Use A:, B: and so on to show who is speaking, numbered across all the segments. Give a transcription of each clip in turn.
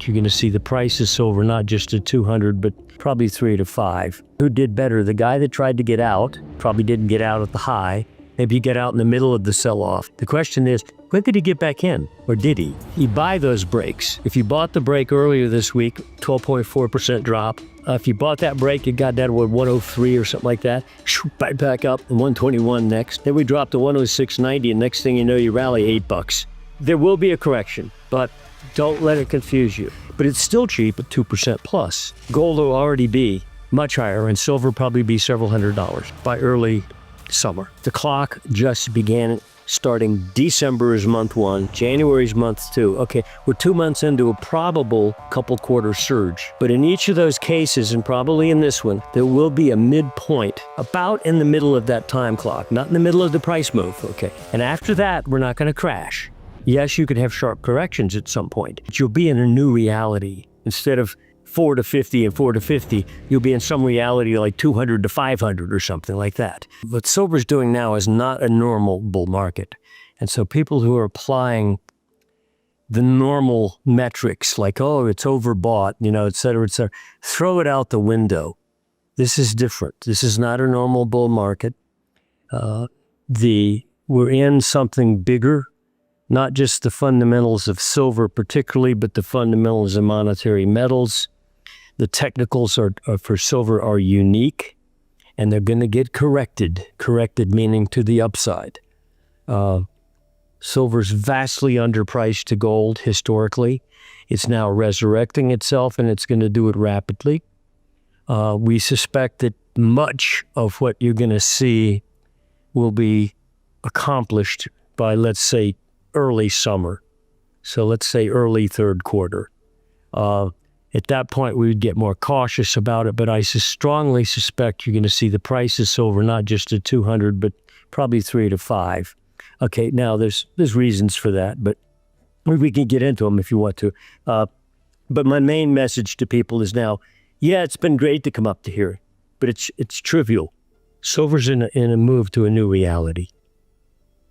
A: suspect you're going to see the price of silver not just at 200, but probably 3 to 5. Who did better? The guy that tried to get out probably didn't get out at the high. Maybe he got out in the middle of the sell-off. The question is, when did he get back in? Or did he? You buy those breaks. If you bought the break earlier this week, 12.4% drop. If you bought that break, you got that at 103 or something like that. Right back up, and 121 next. Then we dropped to 106.90, and next thing you know, you rally $8. There will be a correction, but don't let it confuse you. But it's still cheap at 2% plus. Gold will already be much higher, and silver probably be several $100s by early summer. The clock just began starting December is month 1, January is month 2. Okay, we're 2 months into a probable couple quarter surge. But in each of those cases, and probably in this one, there will be a midpoint about in the middle of that time clock, not in the middle of the price move, okay? And after that, we're not going to crash. Yes, you could have sharp corrections at some point, but you'll be in a new reality. Instead of 4 to 50 and 4 to 50, you'll be in some reality like 200 to 500 or something like that. What silver's doing now is not a normal bull market. And so people who are applying the normal metrics like, oh, it's overbought, et cetera, throw it out the window. This is different. This is not a normal bull market. We're in something bigger, not just the fundamentals of silver particularly, but the fundamentals of monetary metals. The technicals for silver are unique, and they're going to get corrected. Corrected meaning to the upside. Silver's vastly underpriced to gold historically. It's now resurrecting itself, and it's going to do it rapidly. We suspect that much of what you're going to see will be accomplished by, let's say, early summer. So let's say early third quarter. At that point, we would get more cautious about it, but I strongly suspect you're going to see the price of silver not just at 200, but probably 3 to 5. Okay, now there's reasons for that, but we can get into them if you want to. But my main message to people is now, yeah, it's been great to come up to here, but it's trivial. Silver's in a move to a new reality.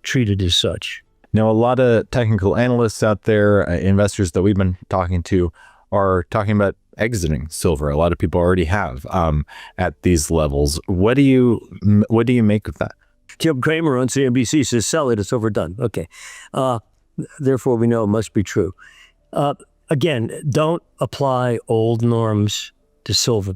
A: Treat it as such.
B: Now, a lot of technical analysts out there, investors that we've been talking to, are talking about exiting silver. A lot of people already have at these levels. What do you make of that?
A: Kim Cramer on CNBC says, sell it, it's overdone. Okay. Therefore, we know it must be true. Again, don't apply old norms to silver.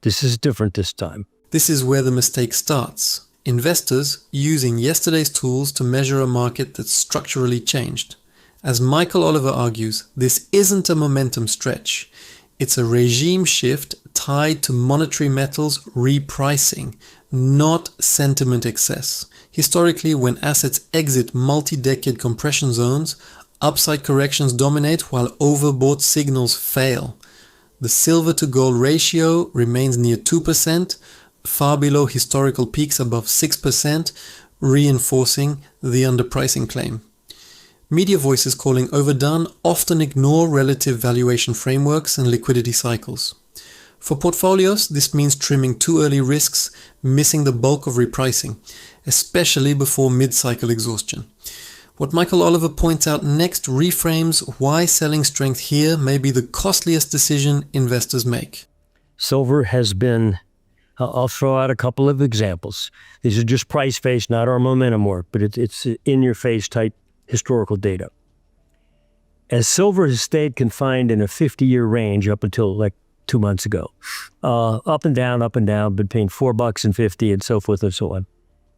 A: This is different this time.
C: This is where the mistake starts. Investors using yesterday's tools to measure a market that's structurally changed. As Michael Oliver argues, this isn't a momentum stretch. It's a regime shift tied to monetary metals repricing, not sentiment excess. Historically, when assets exit multi-decade compression zones, upside corrections dominate while overbought signals fail. The silver to gold ratio remains near 2%, far below historical peaks above 6%, reinforcing the underpricing claim. Media voices calling overdone often ignore relative valuation frameworks and liquidity cycles. For portfolios, this means trimming too early risks, missing the bulk of repricing, especially before mid-cycle exhaustion. What Michael Oliver points out next reframes why selling strength here may be the costliest decision investors make.
A: Silver has been, I'll throw out a couple of examples. These are just price-based, not our momentum work, but it's in-your-face type historical data. As silver has stayed confined in a 50-year range up until like 2 months ago, up and down, between $4 and 50 and so forth and so on.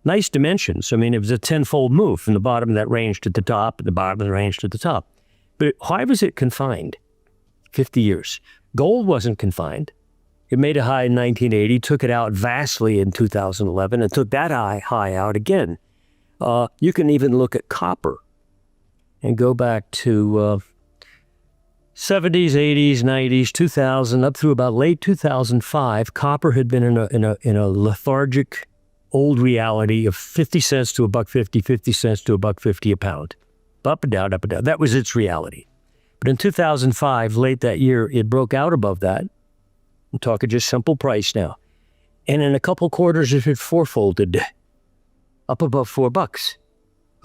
A: Nice dimensions. I mean, it was a tenfold move from the bottom of that range to the top, and the bottom of the range to the top. But why was it confined? 50 years. Gold wasn't confined. It made a high in 1980, took it out vastly in 2011, and took that high out again. You can even look at copper and go back to 70s, 80s, 90s, 2000, up through about late 2005. Copper had been in a lethargic old reality of 50 cents to $1.50, 50 cents to $1.50 a pound. Up and down, up and down. That was its reality. But in 2005, late that year, it broke out above that. I'm talking just simple price now. And in a couple quarters, it had fourfolded, up above $4.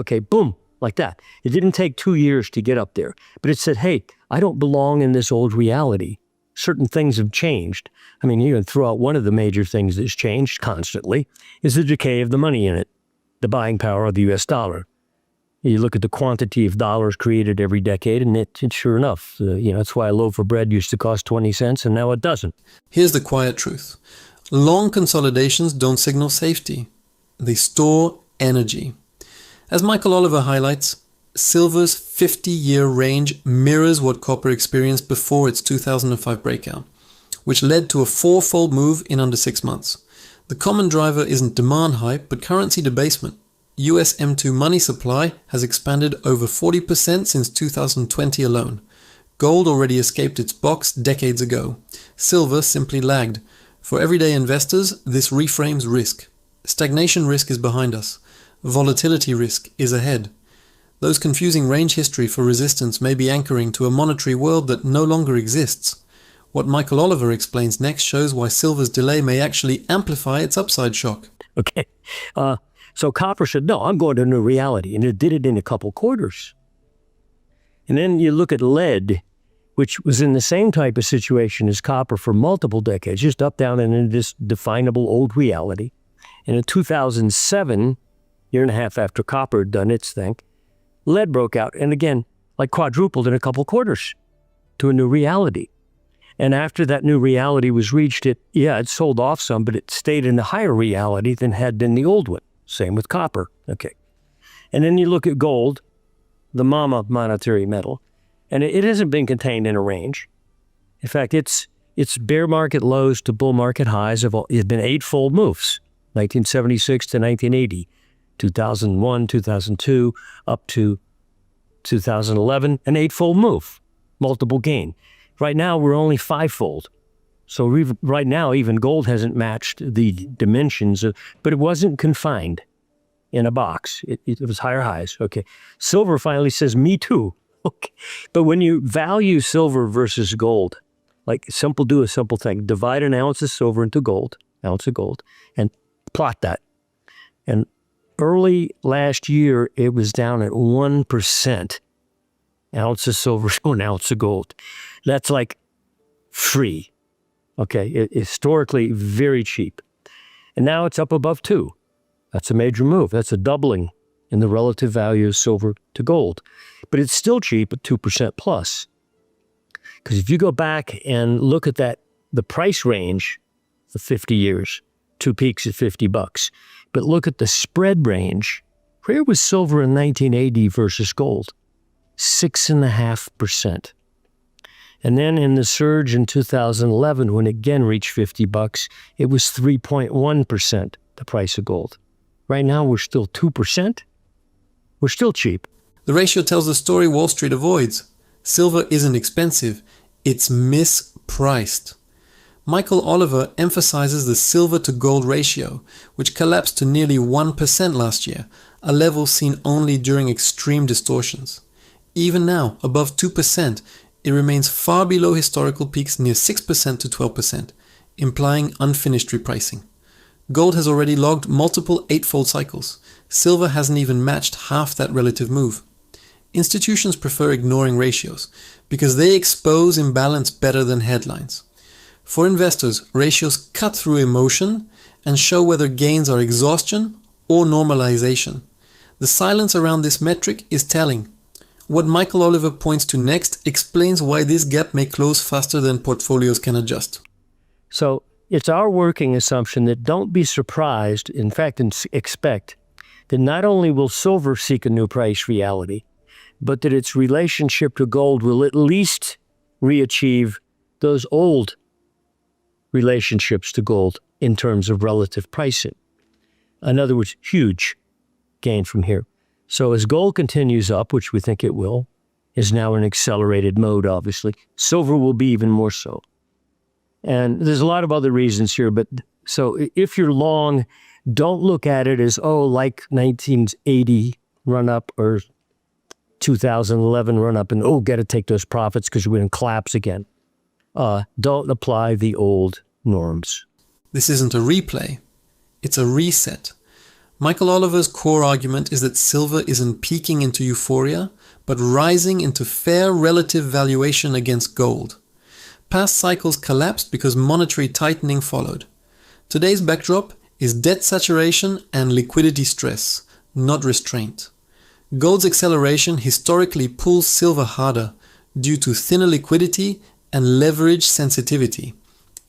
A: Okay, boom. like that. It didn't take 2 years to get up there, but it said, hey, I don't belong in this old reality. Certain things have changed. I mean, you can throw out one of the major things that's changed constantly is the decay of the money in it, the buying power of the US dollar. You look at the quantity of dollars created every decade, and it's sure enough, that's why a loaf of bread used to cost 20 cents, and now it doesn't.
C: Here's the quiet truth. Long consolidations don't signal safety. They store energy. As Michael Oliver highlights, silver's 50-year range mirrors what copper experienced before its 2005 breakout, which led to a four-fold move in under 6 months. The common driver isn't demand hype, but currency debasement. US M2 money supply has expanded over 40% since 2020 alone. Gold already escaped its box decades ago. Silver simply lagged. For everyday investors, this reframes risk. Stagnation risk is behind us. Volatility risk is ahead. Those confusing range history for resistance may be anchoring to a monetary world that no longer exists. What Michael Oliver explains next shows why silver's delay may actually amplify its upside shock.
A: Okay. So copper said, no, I'm going to a new reality. And it did it in a couple quarters. And then you look at lead, which was in the same type of situation as copper for multiple decades, just up, down, and in this definable old reality. And in 2007, year and a half after copper had done its thing, lead broke out. And again, like quadrupled in a couple quarters to a new reality. And after that new reality was reached, it sold off some, but it stayed in the higher reality than had been the old one. Same with copper. Okay. And then you look at gold, the mama monetary metal, and it hasn't been contained in a range. In fact, its bear market lows to bull market highs have been eightfold moves, 1976 to 1980, 2001, 2002, up to 2011, an eightfold move, multiple gain. Right now, we're only fivefold. So right now, even gold hasn't matched the dimensions, but it wasn't confined in a box. It was higher highs. Okay. Silver finally says, me too. Okay. But when you value silver versus gold, do a simple thing. Divide an ounce of silver into ounce of gold, and plot that. And early last year, it was down at 1%. Ounce of silver to an ounce of gold. That's like free. Okay, historically very cheap. And now it's up above 2. That's a major move. That's a doubling in the relative value of silver to gold. But it's still cheap at 2% plus. Because if you go back and look at the price range for 50 years, 2 peaks at $50. But look at the spread range. Where was silver in 1980 versus gold? 6.5%. And then in the surge in 2011, when it again reached $50, it was 3.1%, the price of gold. Right now, we're still 2%. We're still cheap.
C: The ratio tells the story Wall Street avoids. Silver isn't expensive, it's mispriced. Michael Oliver emphasizes the silver to gold ratio, which collapsed to nearly 1% last year, a level seen only during extreme distortions. Even now, above 2%, it remains far below historical peaks near 6% to 12%, implying unfinished repricing. Gold has already logged multiple eightfold cycles. Silver hasn't even matched half that relative move. Institutions prefer ignoring ratios because they expose imbalance better than headlines. For investors, ratios cut through emotion and show whether gains are exhaustion or normalization. The silence around this metric is telling. What Michael Oliver points to next explains why this gap may close faster than portfolios can adjust.
A: So it's our working assumption that don't be surprised, in fact, and expect that not only will silver seek a new price reality, but that its relationship to gold will at least re-achieve those old relationships to gold in terms of relative pricing. In other words, huge gain from here. So as gold continues up, which we think it will, is now in accelerated mode, obviously, silver will be even more so. And there's a lot of other reasons here, but so if you're long, don't look at it as, like 1980 run up or 2011 run up and, got to take those profits because we're going to collapse again. Don't apply the old norms.
C: This isn't a replay, it's a reset. Michael Oliver's core argument is that silver isn't peaking into euphoria, but rising into fair relative valuation against gold. Past cycles collapsed because monetary tightening followed. Today's backdrop is debt saturation and liquidity stress, not restraint. Gold's acceleration historically pulls silver harder due to thinner liquidity and leverage sensitivity.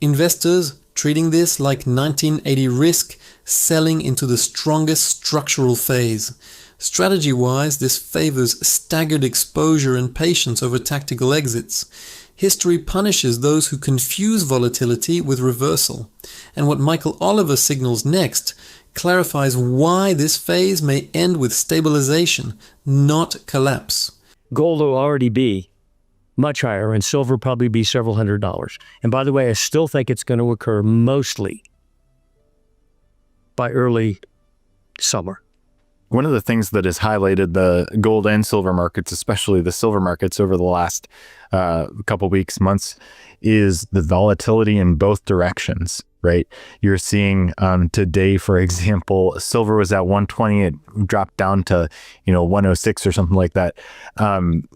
C: Investors treating this like 1980 risk, selling into the strongest structural phase. Strategy-wise, this favors staggered exposure and patience over tactical exits. History punishes those who confuse volatility with reversal. And what Michael Oliver signals next clarifies why this phase may end with stabilization, not collapse.
A: Gold will already be much higher, and silver probably be several $100s. And by the way, I still think it's going to occur mostly by early summer.
B: One of the things that has highlighted the gold and silver markets, especially the silver markets over the last couple weeks, months, is the volatility in both directions, right? You're seeing today, for example, silver was at 120, it dropped down to 106 or something like that.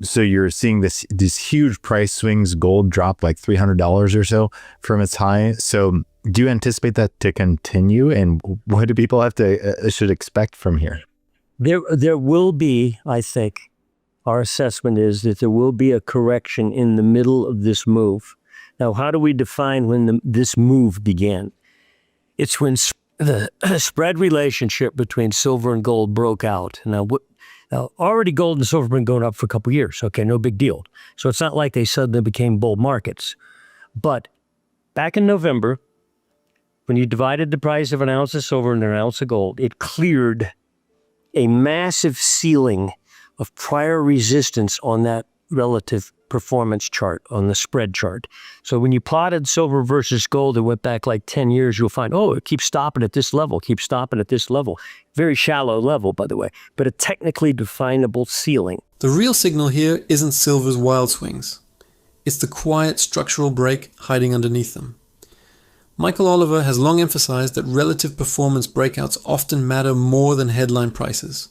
B: So you're seeing these huge price swings. Gold dropped like $300 or so from its high. So do you anticipate that to continue? And what do people should expect from here?
A: There will be, I think, our assessment is that there will be a correction in the middle of this move. Now, how do we define when this move began? It's when the spread relationship between silver and gold broke out. Now, already gold and silver have been going up for a couple of years. Okay, no big deal. So it's not like they suddenly became bull markets. But back in November, when you divided the price of an ounce of silver and an ounce of gold, it cleared a massive ceiling of prior resistance on that relative performance chart, on the spread chart. So when you plotted silver versus gold and went back like 10 years, you'll find, it keeps stopping at this level, keeps stopping at this level. Very shallow level, by the way, but a technically definable ceiling.
C: The real signal here isn't silver's wild swings. It's the quiet structural break hiding underneath them. Michael Oliver has long emphasized that relative performance breakouts often matter more than headline prices.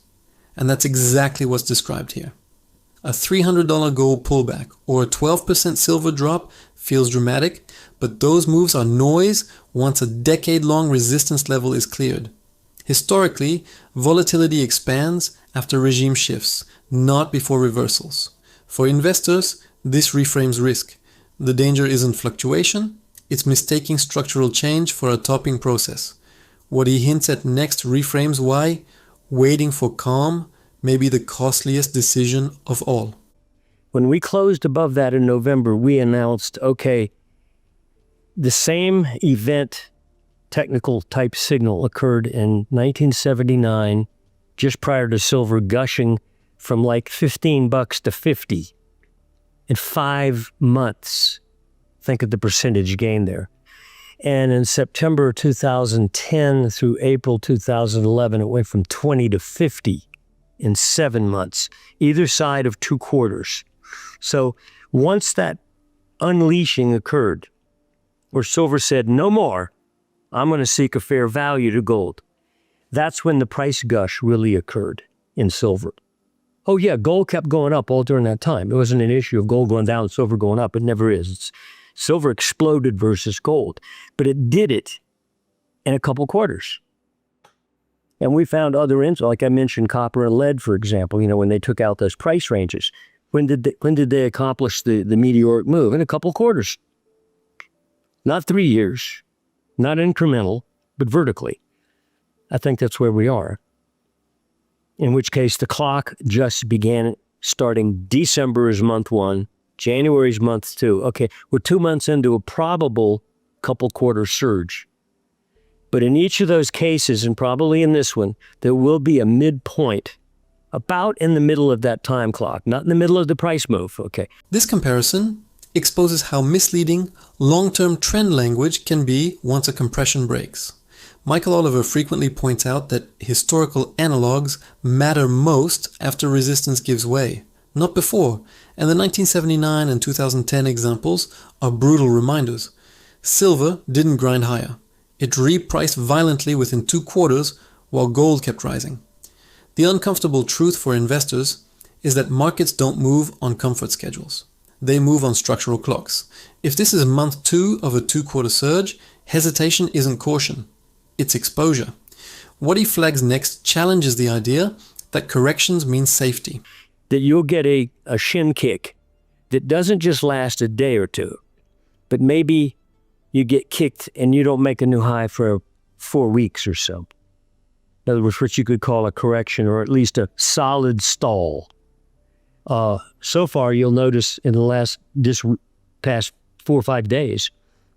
C: And that's exactly what's described here. A $300 gold pullback or a 12% silver drop feels dramatic, but those moves are noise once a decade-long resistance level is cleared. Historically, volatility expands after regime shifts, not before reversals. For investors, this reframes risk. The danger isn't fluctuation, it's mistaking structural change for a topping process. What he hints at next reframes why waiting for calm may be the costliest decision of all.
A: When we closed above that in November, we announced, the same event, technical type signal occurred in 1979, just prior to silver gushing from like $15 to 50 in 5 months. Think of the percentage gain there. And in September 2010 through April 2011, it went from 20 to 50 in 7 months, either side of 2 quarters. So once that unleashing occurred, where silver said, no more, I'm going to seek a fair value to gold, that's when the price gush really occurred in silver. Oh yeah, gold kept going up all during that time. It wasn't an issue of gold going down, silver going up. It never is. Silver exploded versus gold, but it did it in a couple quarters. And we found other insights, like I mentioned, copper and lead, for example, when they took out those price ranges. When did they accomplish the meteoric move? In a couple quarters. Not 3 years, not incremental, but vertically. I think that's where we are. In which case, the clock just began starting December is month 1, January's month 2. Okay, we're 2 months into a probable couple quarter surge. But in each of those cases, and probably in this one, there will be a midpoint about in the middle of that time clock, not in the middle of the price move, okay?
C: This comparison exposes how misleading long-term trend language can be once a compression breaks. Michael Oliver frequently points out that historical analogs matter most after resistance gives way, not before, and the 1979 and 2010 examples are brutal reminders. Silver didn't grind higher. It repriced violently within 2 quarters, while gold kept rising. The uncomfortable truth for investors is that markets don't move on comfort schedules. They move on structural clocks. If this is month 2 of a 2-quarter surge, hesitation isn't caution, it's exposure. What he flags next challenges the idea that corrections mean safety.
A: That you'll get a shin kick that doesn't just last a day or two, but maybe you get kicked and you don't make a new high for 4 weeks or so. In other words, what you could call a correction, or at least a solid stall. So far, you'll notice in this past 4 or 5 days,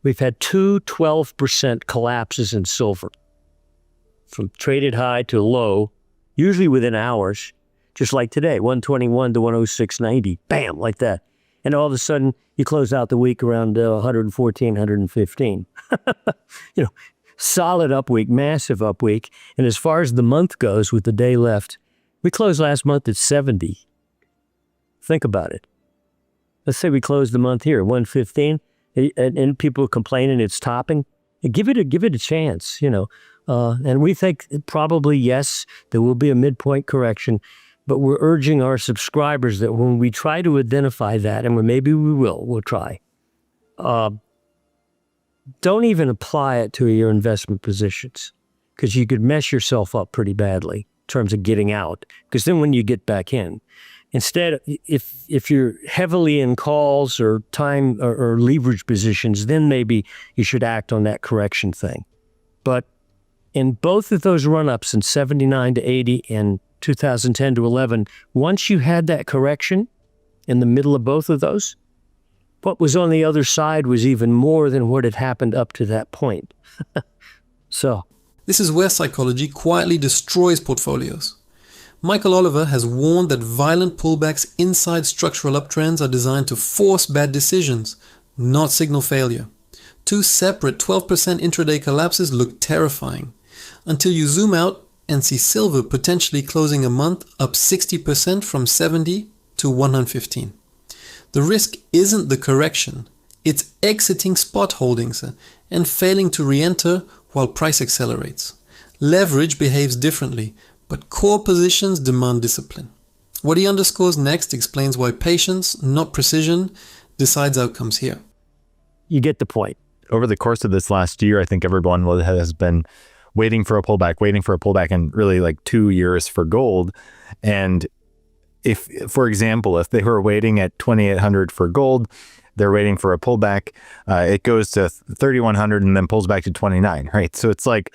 A: we've had 2 12% collapses in silver. From traded high to low, usually within hours, just like today, 121 to 106.90, bam, like that. And all of a sudden, you close out the week around 114, 115. Solid up week, massive up week. And as far as the month goes, with the day left, we closed last month at 70. Think about it. Let's say we closed the month here at 115, and people complaining it's topping. Give it a chance, And we think probably, yes, there will be a midpoint correction, but we're urging our subscribers that when we try to identify that, and maybe we'll try, don't even apply it to your investment positions, because you could mess yourself up pretty badly in terms of getting out, because then when you get back in, instead, if you're heavily in calls or time or leverage positions, then maybe you should act on that correction thing. But in both of those run-ups in 79 to 80 and 2010 to 11, once you had that correction in the middle of both of those, what was on the other side was even more than what had happened up to that point. So,
C: this is where psychology quietly destroys portfolios. Michael Oliver has warned that violent pullbacks inside structural uptrends are designed to force bad decisions, not signal failure. 2 separate 12% intraday collapses look terrifying, until you zoom out and see silver potentially closing a month up 60% from 70 to 115. The risk isn't the correction, it's exiting spot holdings and failing to re-enter while price accelerates. Leverage behaves differently, but core positions demand discipline. What he underscores next explains why patience, not precision, decides outcomes here.
A: you get the point.
B: Over the course of this last year, I think everyone has been waiting for a pullback, and really like 2 years for gold. And if, for example, if they were waiting at 2,800 for gold, they're waiting for a pullback, it goes to 3,100 and then pulls back to 29, right? So it's like,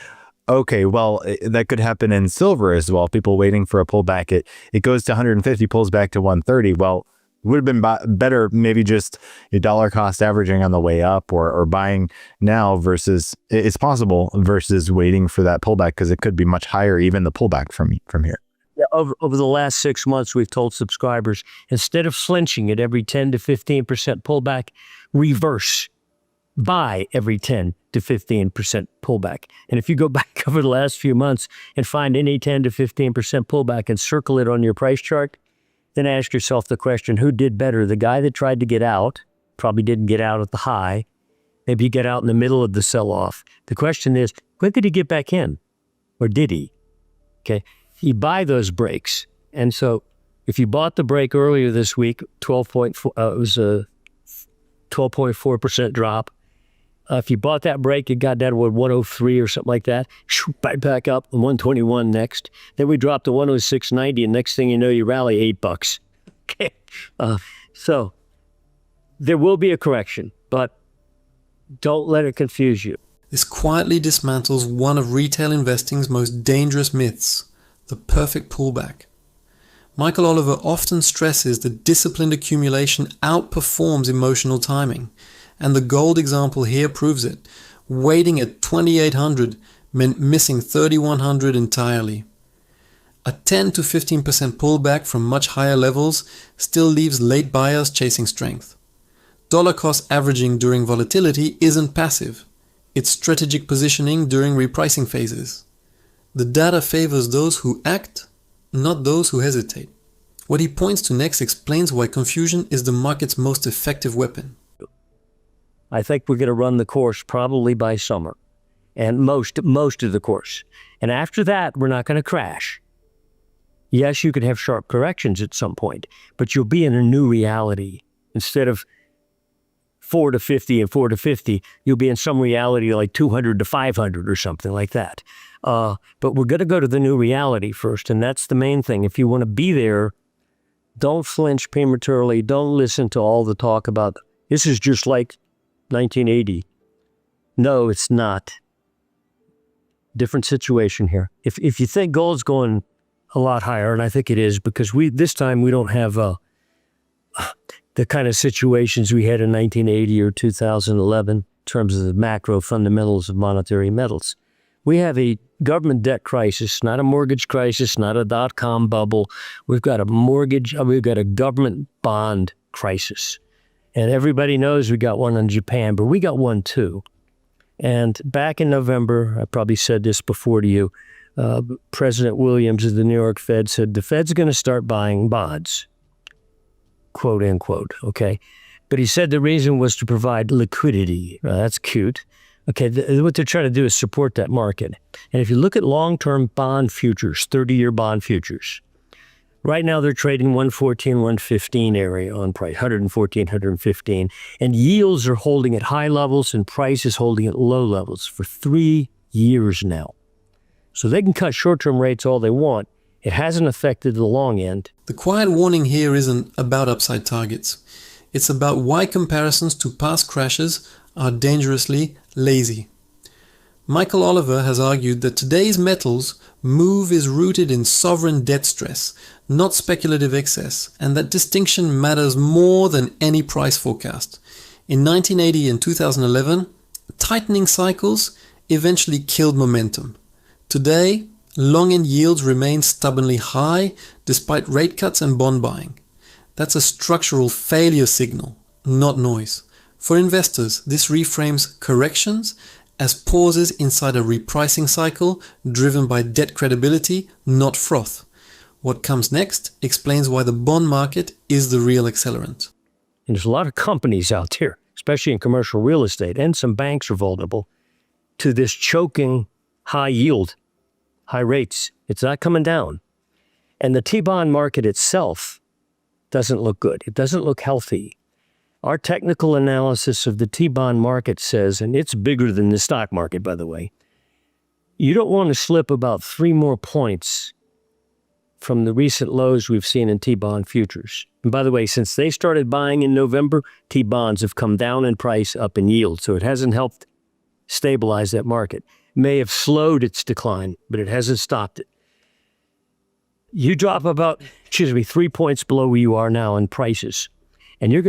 B: okay, well, that could happen in silver as well. People waiting for a pullback, it goes to 150, pulls back to 130. Well, it would have been better maybe just a dollar cost averaging on the way up, or buying now versus, it's possible, versus waiting for that pullback, because it could be much higher, even the pullback from here.
A: Yeah, over the last 6 months, we've told subscribers, instead of flinching at every 10 to 15% pullback, reverse. Buy every 10 to 15% pullback. And if you go back over the last few months and find any 10 to 15% pullback and circle it on your price chart, then ask yourself the question, who did better? The guy that tried to get out, probably didn't get out at the high. Maybe he got out in the middle of the sell-off. The question is, when did he get back in? Or did he? Okay. You buy those breaks. And so if you bought the break earlier this week, it was a 12.4% drop. If you bought that break, it got down to 103 or something like that. Right back up, 121 next. Then we dropped to 106.90, and next thing you know, you rally $8. Okay. So there will be a correction, but don't let it confuse you.
C: This quietly dismantles one of retail investing's most dangerous myths, the perfect pullback. Michael Oliver often stresses that disciplined accumulation outperforms emotional timing, and the gold example here proves it. Waiting at 2,800 meant missing 3,100 entirely. A 10 to 15% pullback from much higher levels still leaves late buyers chasing strength. Dollar cost averaging during volatility isn't passive. It's strategic positioning during repricing phases. The data favors those who act, not those who hesitate. What he points to next explains why confusion is the market's most effective weapon.
A: I think we're going to run the course probably by summer. and most of the course. And after that, we're not going to crash. Yes, you could have sharp corrections at some point, but you'll be in a new reality. Instead of 4 to 50 and 4 to 50, you'll be in some reality like 200 to 500 or something like that. But we're going to go to the new reality first, and that's the main thing. If you want to be there, don't flinch prematurely. Don't listen to all the talk about, this is just like 1980. No, it's not. Different situation here. If you think gold's going a lot higher, and I think it is, because this time we don't have the kind of situations we had in 1980 or 2011 in terms of the macro fundamentals of monetary metals. We have a government debt crisis, not a mortgage crisis, not a dot-com bubble. We've got a government bond crisis. And everybody knows we got one in Japan, but we got one too. And back in November, I probably said this before to you, President Williams of the New York Fed said, the Fed's going to start buying bonds, quote unquote, okay? But he said the reason was to provide liquidity. That's cute. Okay, what they're trying to do is support that market. And if you look at long-term bond futures, 30-year bond futures, right now they're trading 114, 115 area on price, 114, 115. And yields are holding at high levels and price is holding at low levels for 3 years now. So they can cut short-term rates all they want. It hasn't affected the long end.
C: The quiet warning here isn't about upside targets. It's about why comparisons to past crashes are dangerously lazy. Michael Oliver has argued that today's metals move is rooted in sovereign debt stress, not speculative excess, and that distinction matters more than any price forecast. In 1980 and 2011, tightening cycles eventually killed momentum. Today, long-end yields remain stubbornly high despite rate cuts and bond buying. That's a structural failure signal, not noise. For investors, this reframes corrections as pauses inside a repricing cycle driven by debt credibility, not froth. What comes next explains why the bond market is the real accelerant.
A: And there's a lot of companies out there, especially in commercial real estate, and some banks are vulnerable to this choking high yield, high rates. It's not coming down. And the T-bond market itself doesn't look good. It doesn't look healthy. Our technical analysis of the T-bond market says, and it's bigger than the stock market, by the way, you don't want to slip about 3 more points from the recent lows we've seen in T-bond futures. And by the way, since they started buying in November, T-bonds have come down in price, up in yield. So it hasn't helped stabilize that market. It may have slowed its decline, but it hasn't stopped it. You drop about, 3 points below where you are now in prices, and you're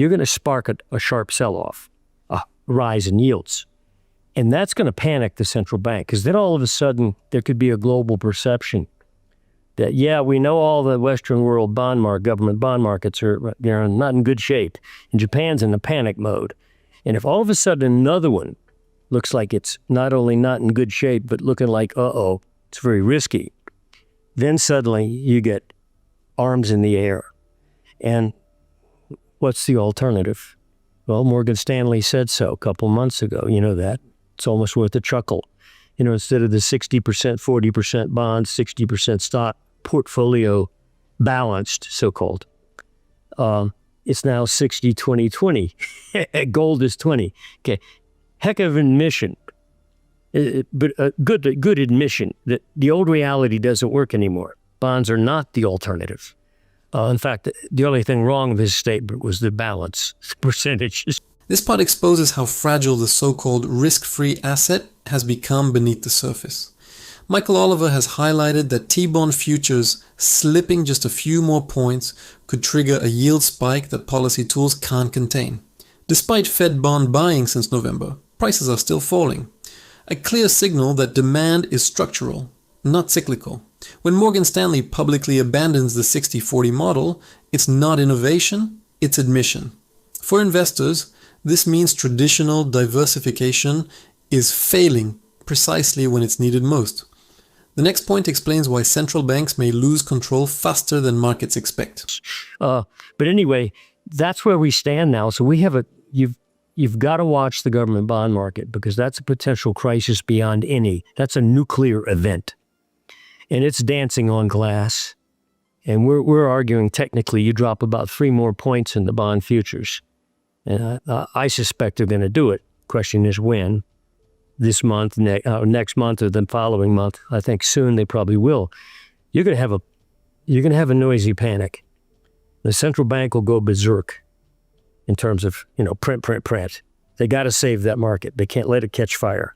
A: gonna spark a sharp sell-off, a rise in yields. And that's gonna panic the central bank, because then all of a sudden there could be a global perception that, yeah, we know all the Western world government bond markets are not in good shape, and Japan's in a panic mode. And if all of a sudden another one looks like it's not only not in good shape, but looking like, uh-oh, it's very risky, then suddenly you get arms in the air. And what's the alternative? Well, Morgan Stanley said so a couple months ago. You know that. It's almost worth a chuckle. Instead of the 60%, 40% bonds, 60% stock portfolio balanced, so-called, it's now 60, 20, 20. Gold is 20. Okay. Heck of an admission, but a good admission that the old reality doesn't work anymore. Bonds are not the alternative. In fact, the only thing wrong with his statement was the balance percentages.
C: This part exposes how fragile the so-called risk-free asset has become beneath the surface. Michael Oliver has highlighted that T-bond futures slipping just a few more points could trigger a yield spike that policy tools can't contain. Despite Fed bond buying since November, prices are still falling. A clear signal that demand is structural, not cyclical. When Morgan Stanley publicly abandons the 60-40 model, it's not innovation, it's admission. For investors, this means traditional diversification is failing precisely when it's needed most. The next point explains why central banks may lose control faster than markets expect.
A: But anyway, that's where we stand now. So we have you've got to watch the government bond market because that's a potential crisis beyond any. That's a nuclear event. And it's dancing on glass. And we're arguing technically you drop about 3 more points in the bond futures. And I suspect they're going to do it. Question is when. This month, next month, or the following month. I think soon they probably will. You're going to have a noisy panic. The central bank will go berserk in terms of, print. They got to save that market. They can't let it catch fire.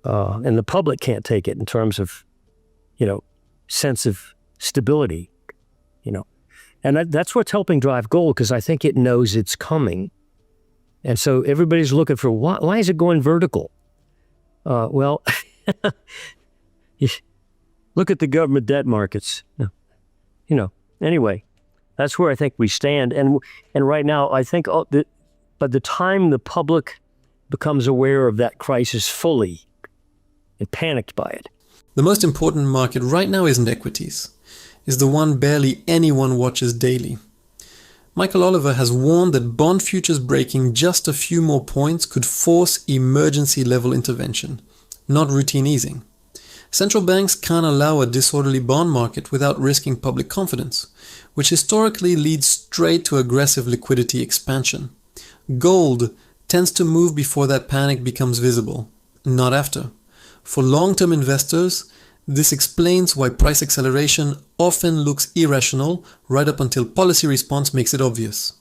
A: And the public can't take it in terms of, sense of stability, And that's what's helping drive gold because I think it knows it's coming. And so everybody's looking for, why is it going vertical? Well, look at the government debt markets. Anyway, that's where I think we stand. And right now, I think by the time the public becomes aware of that crisis fully and panicked by it.
C: The most important market right now isn't equities. It's the one barely anyone watches daily. Michael Oliver has warned that bond futures breaking just a few more points could force emergency level intervention, not routine easing. Central banks can't allow a disorderly bond market without risking public confidence, which historically leads straight to aggressive liquidity expansion. Gold tends to move before that panic becomes visible, not after. For long-term investors, this explains why price acceleration often looks irrational right up until policy response makes it obvious.